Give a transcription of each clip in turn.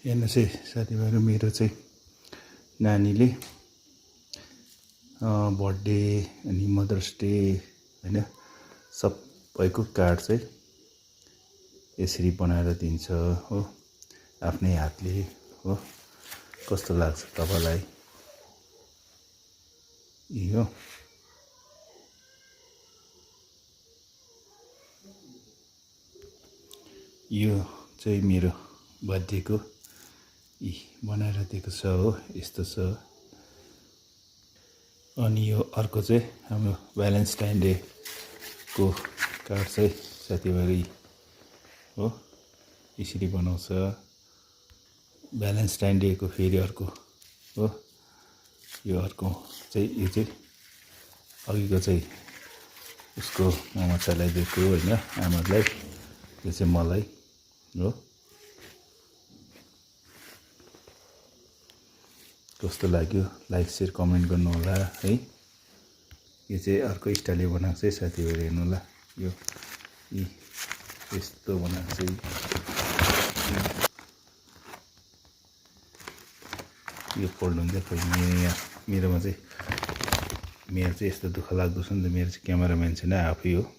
हेर्नुहोस् है साथीभाइहरू, मेरो चाहिँ नानीले बर्थडे अनि मदर्स डे होइन सबैको कार्ड चाहिँ यसरी बनाएर दिन्छ हो, आफ्नै हातले हो। कस्तो लाग्छ तपाईँलाई? यो चाहिँ मेरो बर्थडेको बनाएर दिएको छ हो, यस्तो छ। अनि यो अर्को चाहिँ हाम्रो भ्यालेन्टाइन डे को कार्ड चाहिँ साथीभाइ हो, यसरी बनाउँछ। भ्यालेन्टाइन डे को फेरि अर्को हो, यो अर्को चाहिँ यो चाहिँ अघिको चाहिँ उसको ममतालाई दिएको होइन, आमालाई, यो चाहिँ मलाई हो। कस्तो लाग्यो लाइक शेयर कमेन्ट गर्नु होला है। यो चाहिँ अर्को स्टाइलले बनाएको चाहिँ साथीहरु हेर्नु होला। यो यस्तो बनाएको चाहिँ यो फोल्ड हुन्छ खोइ। मेरोमा चाहिँ मेरो चाहिँ यस्तो दुःख लाग्दो छ नि त, मेरो चाहिँ क्यामेराम्यान छैन, आफै हो।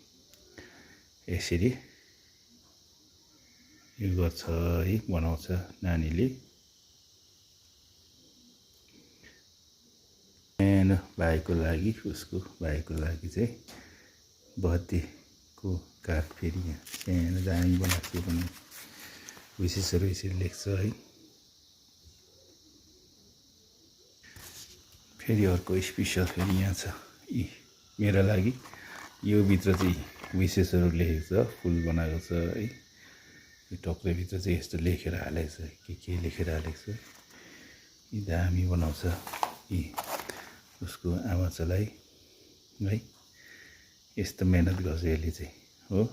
यसरी यो गर्छ है, बनाउँछ नानीले। सानो भाइको लागि, उसको भाइको लागि चाहिँ बर्थडेको कार्ड फेरि यहाँ सानो दामी बनाएको पनि विशेषहरू यसरी लेख्छ है। फेरि अर्को स्पेसल फेरि यहाँ छ मेरो लागि। यो भित्र चाहिँ विशेषहरू लेखेको छ, फुल बनाएको छ है। यो टक्रेभित्र चाहिँ यस्तो लेखेर हालेको छ, के लेखेर हालेको छ। यी दामी बनाउँछ यी उसको आमा चाहिँ है। यस्तो मेहनत गर्छ यसले चाहिँ हो।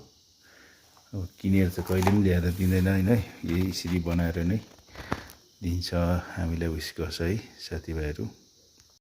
अब किनेर चाहिँ कहिले पनि ल्याएर दिँदैन होइन, यसरी बनाएर नै दिन्छ। हामीलाई विश गर्छ है साथीभाइहरू।